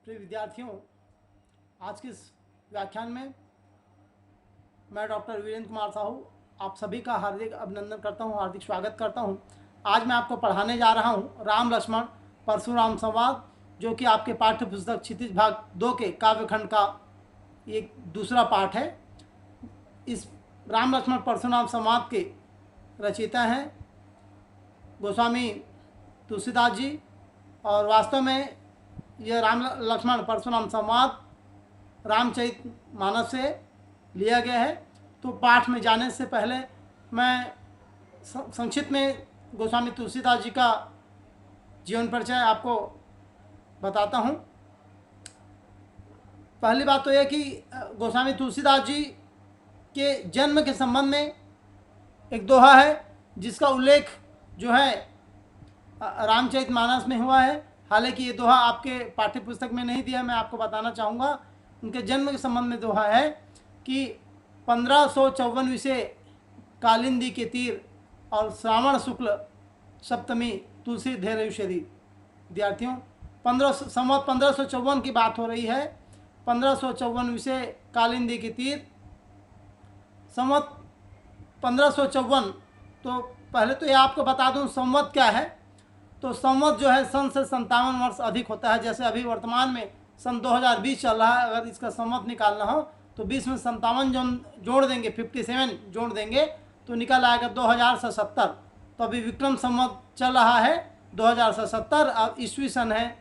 प्रिय विद्यार्थियों, आज के इस व्याख्यान में मैं डॉक्टर वीरेंद्र कुमार साहू आप सभी का हार्दिक अभिनंदन करता हूं, हार्दिक स्वागत करता हूं। आज मैं आपको पढ़ाने जा रहा हूं राम लक्ष्मण परशुराम संवाद, जो कि आपके पाठ्य पुस्तक क्षितिज भाग 2 के काव्यखंड का एक दूसरा पाठ है। इस राम लक्ष्मण परशुराम संवाद के रचयिता हैं गोस्वामी तुलसीदास जी, और वास्तव में यह राम लक्ष्मण परशुराम संवाद रामचरितमानस से लिया गया है। तो पाठ में जाने से पहले मैं संक्षिप्त में गोस्वामी तुलसीदास जी का जीवन परिचय आपको बताता हूँ। पहली बात तो यह कि गोस्वामी तुलसीदास जी के जन्म के संबंध में एक दोहा है, जिसका उल्लेख जो है रामचरितमानस में हुआ है। हालांकि ये दोहा आपके पाठ्य पुस्तक में नहीं दिया, मैं आपको बताना चाहूँगा। उनके जन्म के संबंध में दोहा है कि 1554 विषय कालिंदी के तीर और श्रावण शुक्ल सप्तमी तुलसी धैर्यशरी। विद्यार्थियों, 1554 की बात हो रही है। 1554 विषय कालिंदी के तीर, संवत 1554। तो पहले तो ये आपको बता दूं संवत क्या है। तो संवत जो है सन से 57 वर्ष अधिक होता है। जैसे अभी वर्तमान में सन 2020 चल रहा है, अगर इसका संवत निकालना हो तो 20 में 57 जोड़ देंगे, 57 जोड़ देंगे तो निकल आएगा 2070। तो अभी विक्रम संवत चल रहा है 2070, अब ईस्वी सन है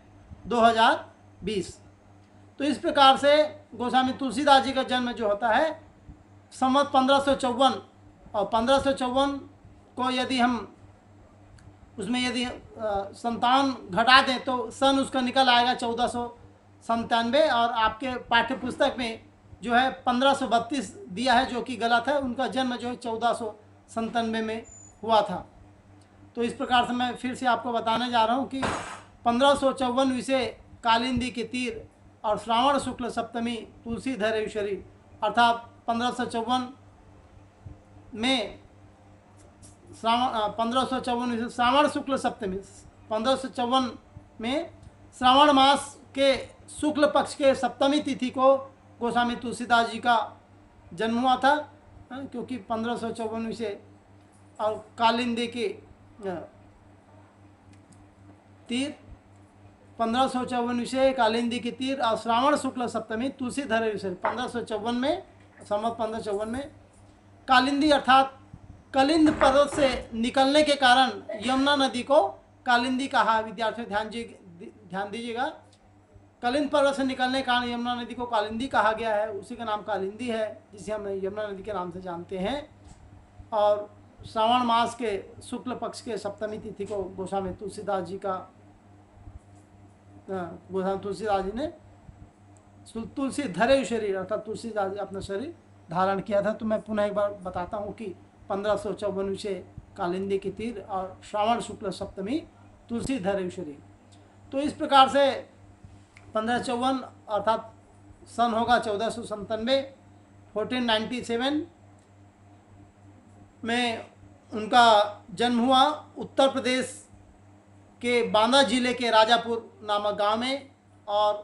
2020। तो इस प्रकार से गोस्वामी तुलसीदास जी का जन्म जो होता है संवत 1554, और 1554 को यदि हम उसमें यदि 57 घटा दें तो सन उसका निकल आएगा 1497। और आपके पाठ्य पुस्तक में जो है 1532 दिया है, जो कि गलत है। उनका जन्म जो है 1497 में हुआ था। तो इस प्रकार से मैं फिर से आपको बताने जा रहा हूँ कि 1554 विषय कालिंदी के तीर और श्रावण शुक्ल सप्तमी तुलसी धैर्यशरी, अर्थात 1554 में 1554 श्रावण शुक्ल सप्तमी, 1554 में श्रावण मास के शुक्ल पक्ष के सप्तमी तिथि को गोस्वामी तुलसीदास जी का जन्म हुआ था। क्योंकि 1554 से और कालिंदी के तीर, 1554 से कालिंदी के तीर और श्रावण शुक्ल सप्तमी तुलसी धैर्यशरी 1554 में, संवत 1554 में कालिंदी अर्थात कलिंद पर्वत से निकलने के कारण यमुना नदी को कालिंदी कहा। विद्यार्थियों ध्यान दीजिएगा, कलिंद पर्वत से निकलने के कारण यमुना नदी को कालिंदी कहा गया है। उसी का नाम कालिंदी है, जिसे हम यमुना नदी के नाम से जानते हैं। और श्रावण मास के शुक्ल पक्ष के सप्तमी तिथि को गोस्वामी तुलसीदास जी ने तुलसी धैर्यशरी अर्थात तुलसीदास जी अपना शरीर धारण किया था। तो मैं पुनः एक बार बताता हूँ कि 1554 से कालिंदी की तीर और श्रावण शुक्ल सप्तमी तुलसी धैर्यशरी। तो इस प्रकार से 1554 अर्थात सन होगा 1497, 1497 में उनका जन्म हुआ उत्तर प्रदेश के बांदा जिले के राजापुर नामक गांव में। और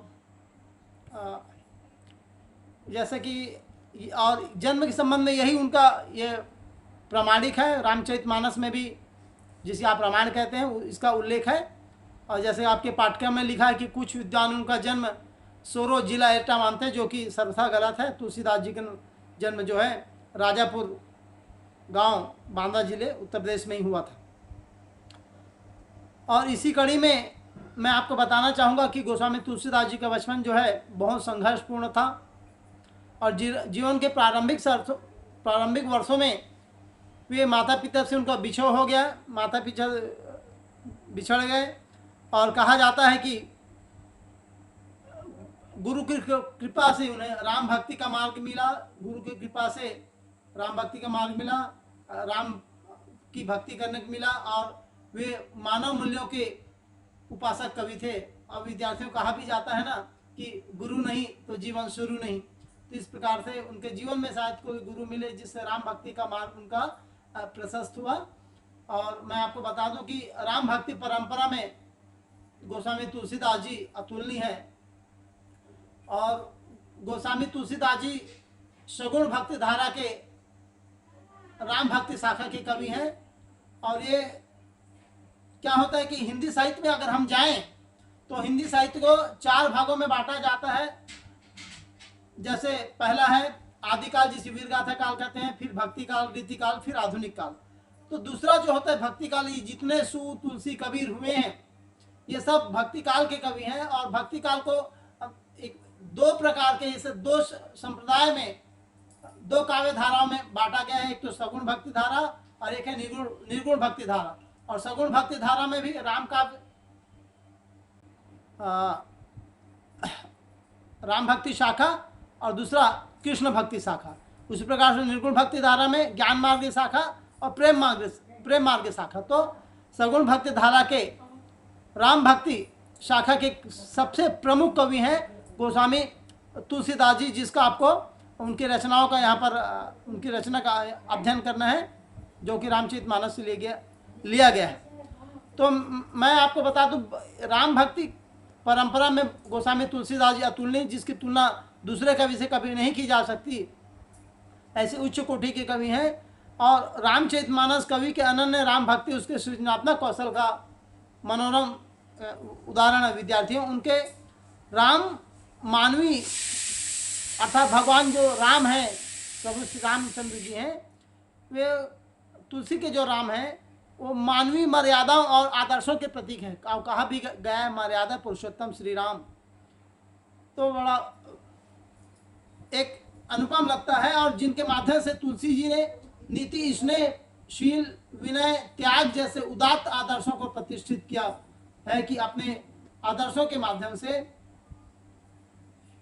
जैसे कि और जन्म के संबंध में यही उनका ये प्रामाणिक है। रामचरितमानस में भी, जिसे आप रामायण कहते हैं, इसका उल्लेख है। और जैसे आपके पाठ्यक्रम में लिखा है कि कुछ विद्वान उनका जन्म सोरो जिला एटा मानते हैं, जो कि सर्वथा गलत है। तुलसीदास जी का जन्म जो है राजापुर गांव बांदा जिले उत्तर प्रदेश में ही हुआ था। और इसी कड़ी में मैं आपको बताना चाहूँगा कि गोस्वामी तुलसीदास जी का बचपन जो है बहुत संघर्षपूर्ण था। और जीवन के प्रारंभिक वर्षों में वे माता पिता से उनका बिछोह हो गया, माता पिता बिछड़ गए। और कहा जाता है कि गुरु की कृपा से उन्हें राम भक्ति का मार्ग मिला, गुरु की कृपा से राम भक्ति का मार्ग मिला, राम की भक्ति करने को मिला। और वे मानव मूल्यों के उपासक कवि थे। और विद्यार्थियों कहा भी जाता है ना कि गुरु नहीं तो जीवन शुरू नहीं। तो इस प्रकार से उनके जीवन में शायद कोई गुरु मिले जिससे राम भक्ति का मार्ग उनका प्रशस्त हुआ। और मैं आपको बता दूं कि राम भक्ति परंपरा में गोस्वामी तुलसीदास जी अतुलनीय है। और गोस्वामी तुलसीदास जी सगुण भक्ति धारा के राम भक्ति शाखा के कवि हैं। और ये क्या होता है कि हिंदी साहित्य में अगर हम जाएं तो हिंदी साहित्य को 4 भागों में बांटा जाता है। जैसे पहला है आदिकाल, जिसे वीर गाथा काल कहते हैं, फिर भक्ति काल, रीति काल, फिर आधुनिक काल। तो दूसरा जो होता है भक्ति काल, ये जितने सू तुलसी कबीर हुए हैं ये सब भक्ति काल के कवि हैं। और भक्ति काल को एक 2 प्रकार के, जैसे 2 संप्रदाय में 2 काव्य धाराओं में बांटा गया है। एक तो सगुण भक्ति धारा और एक है निर्गुण भक्ति धारा। और सगुण भक्ति धारा में भी राम काव्य, राम भक्ति शाखा और दूसरा कृष्ण भक्ति शाखा। उसी प्रकार से निर्गुण भक्ति धारा में ज्ञान मार्ग शाखा और प्रेम मार्ग शाखा। तो सगुण भक्ति धारा के राम भक्ति शाखा के सबसे प्रमुख कवि हैं गोस्वामी तुलसीदास जी, जिसका आपको उनकी रचनाओं का यहाँ पर उनकी रचना का अध्ययन करना है, जो कि रामचरितमानस से लिया गया है। तो मैं आपको बता दूं, राम भक्ति परंपरा में गोस्वामी तुलसीदास जी अतुलनीय, जिसकी तुलना दूसरे कवि से कभी नहीं की जा सकती, ऐसे उच्च कोटि के कवि हैं। और रामचरितमानस कवि के अनन्य राम भक्ति उसके सृजनात्मक कौशल का मनोरम उदाहरण है विद्यार्थियों। उनके राम मानवी अर्थात भगवान जो राम हैं, प्रभु श्री रामचंद्र जी हैं, वे तुलसी के जो राम हैं वो मानवीय मर्यादाओं और आदर्शों के प्रतीक हैं। कहा भी गया है मर्यादा पुरुषोत्तम श्री राम। तो बड़ा एक अनुपम लगता है। और जिनके माध्यम से तुलसी जी ने नीति, स्नेह, शील, विनय, त्याग जैसे उदात्त आदर्शों को प्रतिष्ठित किया है कि अपने आदर्शों के माध्यम से,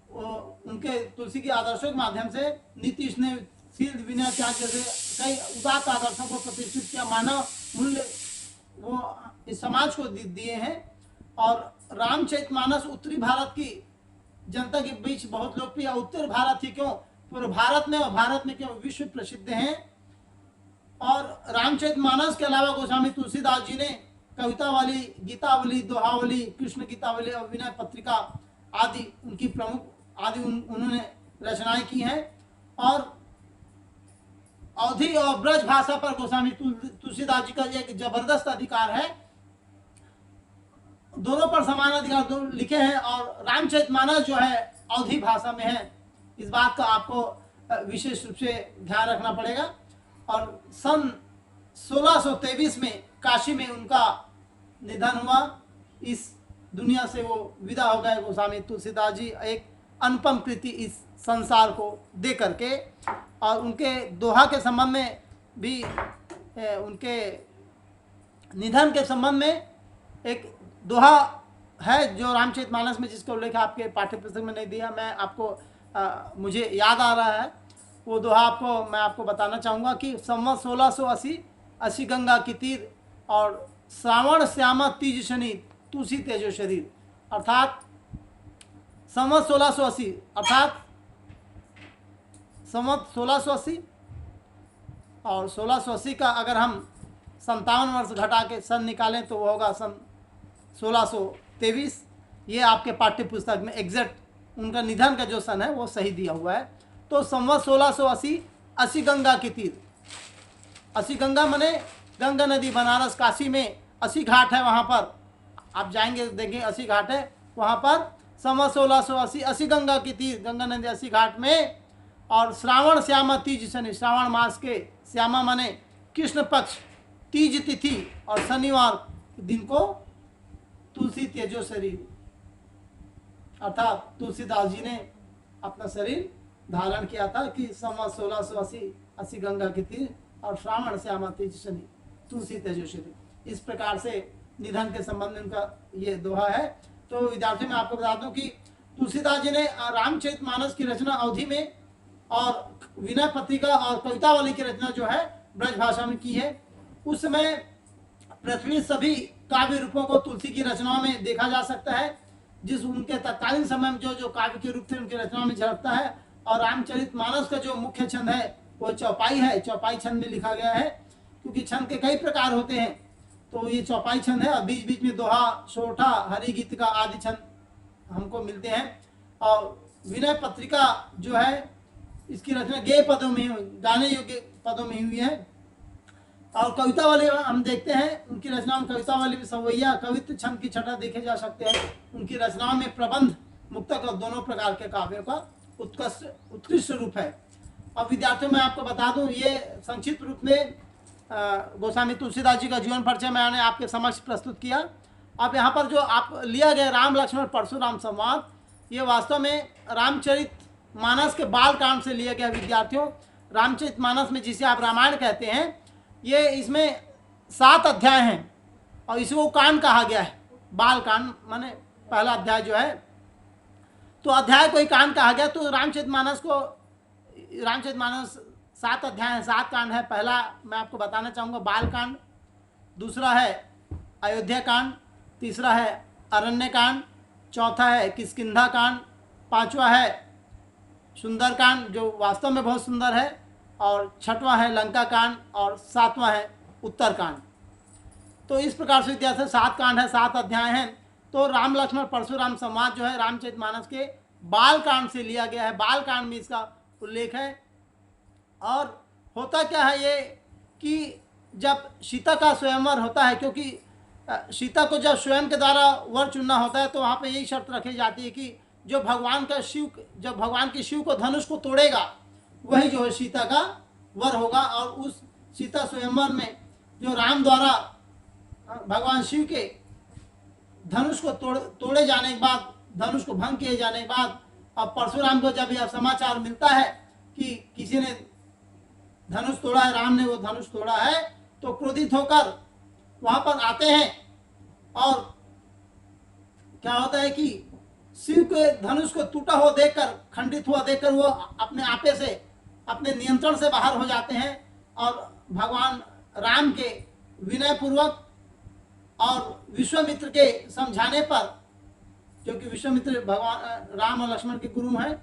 उनके तुलसी के आदर्शों के माध्यम से नीति, स्नेह, शील, विनय, त्याग जैसे कई उदात्त आदर्शों को प्रतिष्ठित किया। मानव मूल्य वो इस समाज को दिए हैं। और रामचरितमानस उत्तरी भारत की जनता के बीच बहुत लोकप्रिय, उत्तर भारत ही क्यों पूरे भारत में और भारत में क्यों विश्व प्रसिद्ध हैं। और रामचरितमानस के अलावा गोस्वामी तुलसीदास जी ने कवितावली, गीतावली, दोहावली, कृष्ण गीतावली और विनय पत्रिका आदि उनकी प्रमुख उन्होंने रचनाएं की हैं। और अवधी और ब्रज भाषा पर गोस्वामी तुलसीदास जी का एक जबरदस्त अधिकार है, दोनों पर समान अधिकार लिखे हैं। और रामचरितमानस जो है अवधी भाषा में है, इस बात का आपको विशेष रूप से ध्यान रखना पड़ेगा। और सन 1623 में काशी में उनका निधन हुआ। इस दुनिया से वो विदा हो गए गोस्वामी तुलसीदास जी, एक अनुपम कृति इस संसार को दे करके। और उनके दोहा के संबंध में भी, उनके निधन के संबंध में एक दोहा है जो रामचरितमानस में, जिसका उल्लेख आपके पाठ्य पुस्तक में नहीं दिया, मैं आपको मुझे याद आ रहा है वो दोहा मैं आपको बताना चाहूँगा कि संवत 1680 अस्सी गंगा की तीर और श्रावण श्यामा तीज शनि तुलसी तेजो शरीर। अर्थात संवत 1680 अर्थात संवत 1680 और 1680 का अगर हम 57 वर्ष घटा के सन निकालें तो वो होगा सन 1623। ये आपके पाठ्य पुस्तक में एग्जैक्ट उनका निधन का जो सन है वो सही दिया हुआ है। तो संवत 1680 अस्सी गंगा की तीर, अस्सी गंगा मने गंगा नदी, बनारस काशी में अस्सी घाट है, वहाँ पर आप जाएंगे देखेंगे अस्सी घाट है। वहाँ पर संवत 1680 अस्सी गंगा की तीर, गंगा नदी अस्सी घाट में। और श्रावण श्यामा तीज शनि, श्रावण मास के श्यामा मने कृष्ण पक्ष तीज तिथि और शनिवार दिन को तुलसी तेजो शरीर, अर्थात तुलसीदास जी ने अपना शरीर धारण किया था कि संवत 1680 अस्सी गंगा की तीर और श्रावण श्यामा तीज शनि तुलसी तेजो शरीर। इस प्रकार से निधन के संबंध में उनका ये दोहा है। तो विद्यार्थी मैं आपको बता दूं कि तुलसीदास जी ने रामचरितमानस की रचना अवधी में और विनय पत्रिका और कवितावली की रचना जो है ब्रज भाषा में की है। उस समय पृथ्वी सभी काव्य रूपों को तुलसी की रचनाओं में देखा जा सकता है, जिस उनके तत्कालीन समय में जो काव्य के रूप थे उनकी रचनाओं में झलकता है। और रामचरितमानस का जो मुख्य छंद है वो चौपाई है, चौपाई छंद में लिखा गया है, क्योंकि छंद के कई प्रकार होते हैं। तो ये चौपाई छंद है और बीच बीच में दोहा, सोठा, हरि गीत का आदि छंद हमको मिलते हैं। और विनय पत्रिका जो है इसकी रचना गेय पदों में गाने योग्य पदों में हुई है। और कविता वाले हम देखते हैं उनकी रचनाओं में कविता वाले भी सवैया कवित्व छंद की छटा देखे जा सकते हैं। उनकी रचनाओं में प्रबंध मुक्तक और दोनों प्रकार के काव्यों का उत्कृष्ट रूप है। अब विद्यार्थियों मैं आपको बता दूं, ये संक्षिप्त रूप में गोस्वामी तुलसीदास जी का जीवन परिचय मैंने आपके समक्ष प्रस्तुत किया। अब यहाँ पर जो आप लिया गया राम लक्ष्मण परशुराम संवाद, ये वास्तव में रामचरित मानस के बाल कांड से लिया गया। विद्यार्थियों, रामचरित मानस में जिसे आप रामायण कहते हैं, ये इसमें 7 अध्याय हैं और इसको कांड कहा गया है। बाल कांड माने पहला अध्याय जो है, तो अध्याय को ही कांड कहा गया। तो रामचरित मानस 7 अध्याय हैं, 7 कांड है। पहला मैं आपको बताना चाहूँगा बाल कांड, दूसरा है अयोध्या कांड, तीसरा है अरण्य कांड, चौथा है किष्किंधा कांड, पांचवा है सुंदर कांड जो वास्तव में बहुत सुंदर है, और छठवां है लंका कांड, और 7वां है उत्तर कांड। तो इस प्रकार से विद्यार्थी 7 कांड है, 7 अध्याय हैं। तो राम लक्ष्मण परशुराम संवाद जो है रामचरितमानस के बाल कांड से लिया गया है। बाल कांड में इसका उल्लेख है। और होता क्या है ये कि जब सीता का स्वयंवर होता है, क्योंकि सीता को जब स्वयं के द्वारा वर चुनना होता है तो वहाँ पे यही शर्त रखी जाती है कि जो भगवान के शिव को धनुष को तोड़ेगा वही जो है सीता का वर होगा। और उस सीता स्वयंवर में जो राम द्वारा भगवान शिव के धनुष को तोड़े जाने के बाद, धनुष को भंग किए जाने के बाद, अब परशुराम को जब यह समाचार मिलता है कि किसी ने धनुष तोड़ा है, राम ने वो धनुष तोड़ा है, तो क्रोधित होकर वहां पर आते हैं। और क्या होता है कि शिव के धनुष को टूटा हुआ देखकर, खंडित हुआ देखकर वो अपने आपे से, अपने नियंत्रण से बाहर हो जाते हैं और भगवान राम के विनय पूर्वक और विश्वामित्र के समझाने पर, क्योंकि विश्वामित्र भगवान राम और लक्ष्मण के गुरु हैं,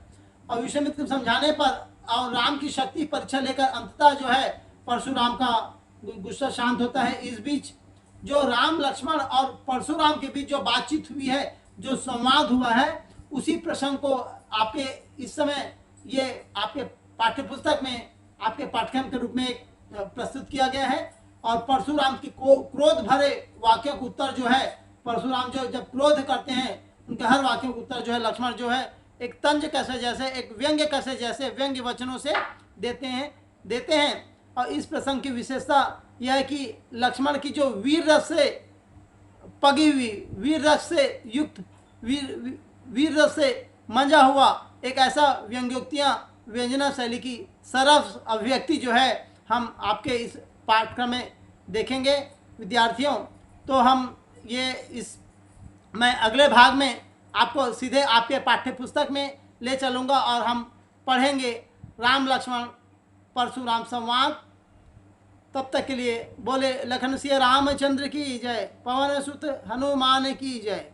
और विश्वामित्र के समझाने पर और राम की शक्ति परीक्षा लेकर अंततः जो है परशुराम का गुस्सा शांत होता है। इस बीच जो राम लक्ष्मण और परशुराम के बीच जो बातचीत हुई है, जो संवाद हुआ है, उसी प्रसंग को आपके इस समय ये आपके पाठ्यपुस्तक में आपके पाठ्यक्रम के रूप में प्रस्तुत किया गया है। और परशुराम की क्रोध भरे वाक्यों का उत्तर जो है, परशुराम जो जब क्रोध करते हैं उनके हर वाक्यों का उत्तर जो है लक्ष्मण जो है एक तंज कैसे जैसे, एक व्यंग्य कैसे जैसे व्यंग्य वचनों से देते हैं। और इस प्रसंग की विशेषता यह है कि लक्ष्मण की जो वीर रस से पगी हुई, वीर रस से युक्त, वीर रस से मंजा हुआ एक ऐसा व्यंग्योक्तियाँ, व्यंजना शैली की सरस अभिव्यक्ति जो है हम आपके इस पाठ्यक्रम में देखेंगे। विद्यार्थियों, तो हम मैं अगले भाग में आपको सीधे आपके पाठ्य पुस्तक में ले चलूँगा और हम पढ़ेंगे राम लक्ष्मण परशुराम संवाद। तब तक के लिए बोले लखन सिया रामचंद्र की जय, पवन सुत हनुमान की जय।